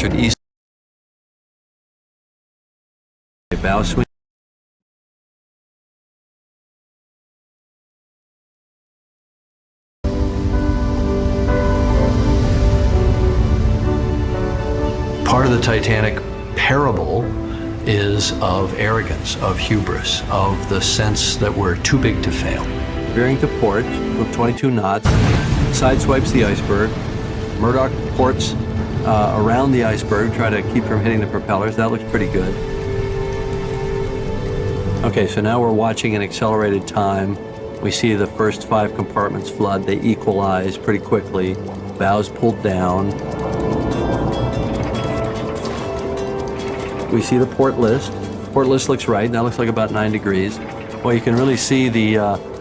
clustered east. Bow swing. Part of the Titanic parable is of arrogance, of hubris, of the sense that we're too big to fail. Veering to port with 22 knots, sideswipes the iceberg. Murdoch ports around the iceberg, try to keep from hitting the propellers. That looks pretty good. Okay, so now we're watching in accelerated time. We see the first 5 compartments flood. They equalize pretty quickly. Bows pulled down. We see the port list. Port list looks right. That looks like about 9 degrees. Well, you can really see the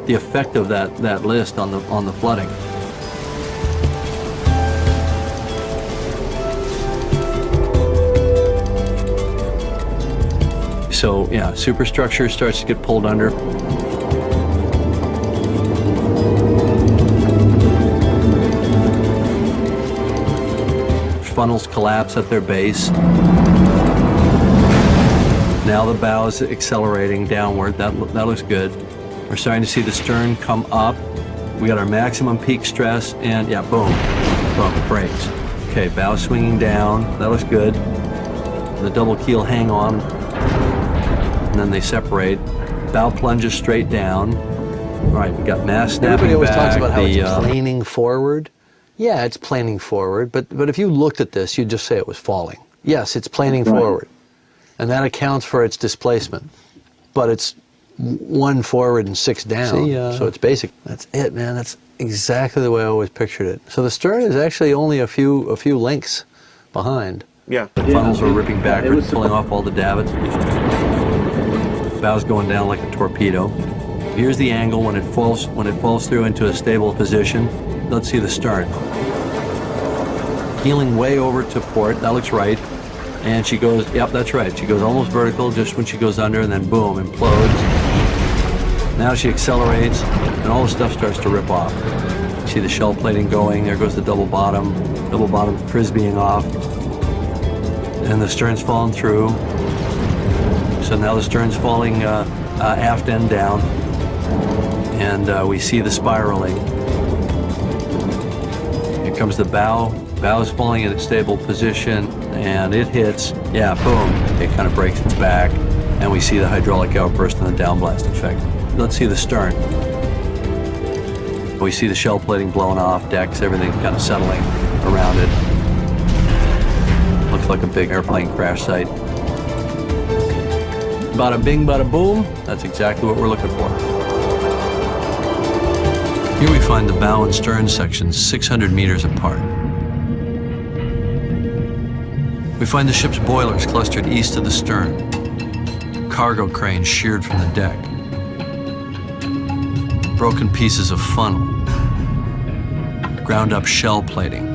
effect of that list on the flooding. So yeah, superstructure starts to get pulled under. Funnels collapse at their base. Now the bow is accelerating downward. That looks good. We're starting to see the stern come up. We got our maximum peak stress, and yeah, boom, boom, it breaks. Okay, bow swinging down. That looks good. The double keel hang on, and then they separate. Bow plunges straight down. All right, we got mast snapping Everybody always back. talks about how it's planing forward. Yeah, it's planing forward, but if you looked at this, you'd just say it was falling. Yes, it's planing forward, and that accounts for its displacement. But it's 1 forward and 6 down, so it's basic. That's it, man. That's exactly the way I always pictured it. So the stern is actually only a few lengths behind. Yeah. The funnels are ripping backwards, pulling off all the davits. Bow's going down like a torpedo. Here's the angle when it falls through into a stable position. Let's see the stern. Heeling way over to port. That looks right. And she goes, yep, that's right. She goes almost vertical just when she goes under, and then boom, implodes. Now she accelerates, and all the stuff starts to rip off. You see the shell plating going. There goes the double bottom frisbeeing off. And the stern's falling through. So now the stern's falling aft end down. And we see the spiraling. Here comes the bow. Bow is falling in a stable position, and it hits, yeah, boom. It kind of breaks its back, and we see the hydraulic outburst and the downblast effect. Let's see the stern. We see the shell plating blown off, decks, everything kind of settling around it. Looks like a big airplane crash site. Bada bing, bada boom. That's exactly what we're looking for. Here we find the bow and stern sections 600 meters apart. We find the ship's boilers clustered east of the stern, cargo cranes sheared from the deck, broken pieces of funnel, ground up shell plating,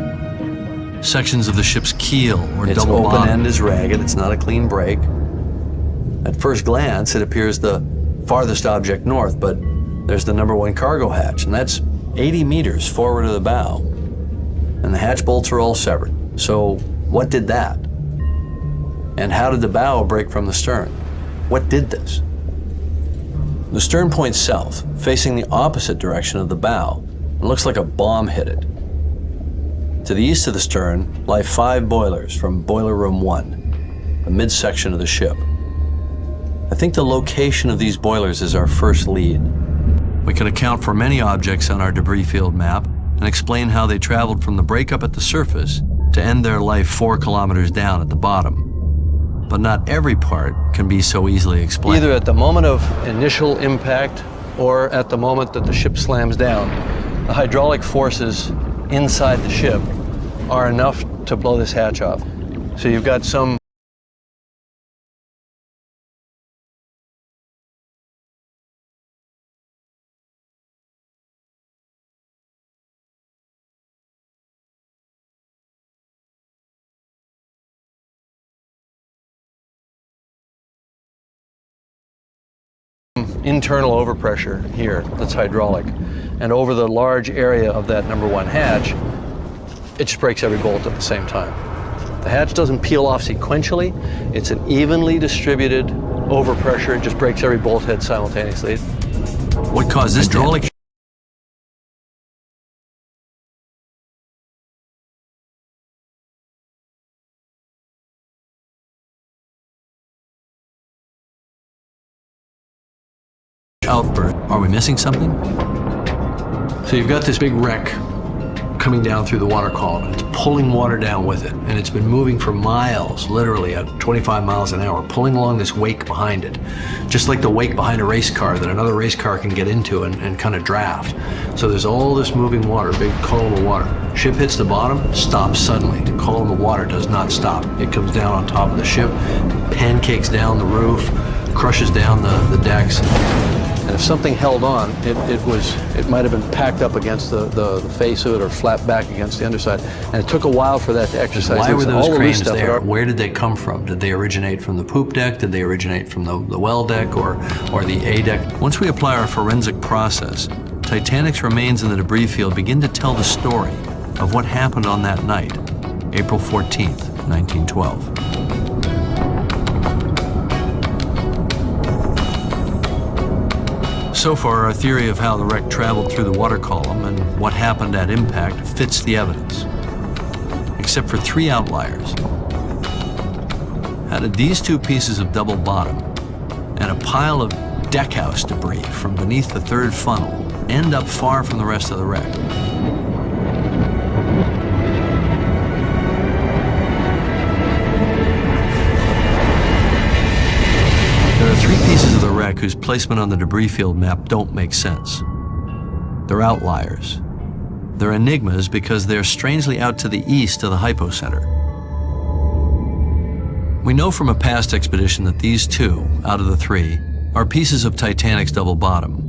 sections of the ship's keel or double bottom. Its open end is ragged, it's not a clean break. At first glance, it appears the farthest object north, but there's the #1 cargo hatch, and that's 80 meters forward of the bow. And the hatch bolts are all severed. So what did that? And how did the bow break from the stern? What did this? The stern points south, facing the opposite direction of the bow, and looks like a bomb hit it. To the east of the stern lie 5 boilers from Boiler Room 1, the midsection of the ship. I think the location of these boilers is our first lead. We can account for many objects on our debris field map and explain how they traveled from the breakup at the surface to end their life 4 kilometers down at the bottom. But not every part can be so easily explained. Either at the moment of initial impact or at the moment that the ship slams down, the hydraulic forces inside the ship are enough to blow this hatch off. So you've got some internal overpressure here that's hydraulic, and over the large area of that #1 hatch, it just breaks every bolt at the same time. The hatch doesn't peel off sequentially. It's an evenly distributed overpressure. It just breaks every bolt head simultaneously. What caused this hydraulic outburst? Are we missing something? So you've got this big wreck coming down through the water column. It's pulling water down with it, and it's been moving for miles, literally at 25 miles an hour, pulling along this wake behind it, just like the wake behind a race car that another race car can get into and kind of draft. So there's all this moving water, big column of water. Ship hits the bottom, stops suddenly. The column of water does not stop. It comes down on top of the ship, pancakes down the roof, crushes down the decks. And if something held on, it might have been packed up against the face of it or flat back against the underside. And it took a while for that to exercise. Why were those cranes there? That Where did they come from? Did they originate from the poop deck? Did they originate from the well deck or the A deck? Once we apply our forensic process, Titanic's remains in the debris field begin to tell the story of what happened on that night, April 14th, 1912. So far, our theory of how the wreck traveled through the water column and what happened at impact fits the evidence, except for three outliers. How did these two pieces of double bottom and a pile of deckhouse debris from beneath the third funnel end up far from the rest of the wreck? There are three pieces of the wreck whose placement on the debris field map don't make sense. They're outliers. They're enigmas because they're strangely out to the east of the hypocenter. We know from a past expedition that these two, out of the three, are pieces of Titanic's double bottom.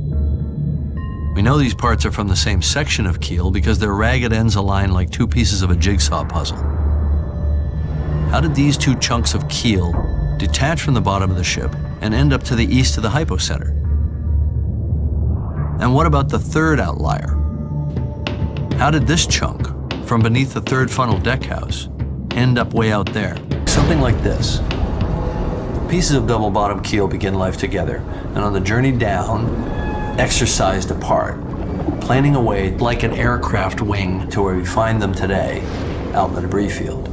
We know these parts are from the same section of keel because their ragged ends align like two pieces of a jigsaw puzzle. How did these two chunks of keel detach from the bottom of the ship and end up to the east of the hypocenter? And what about the third outlier? How did this chunk from beneath the third funnel deckhouse end up way out there? Something like this. The pieces of double bottom keel begin life together, and on the journey down, exercised apart, planning a way like an aircraft wing to where we find them today, out in the debris field.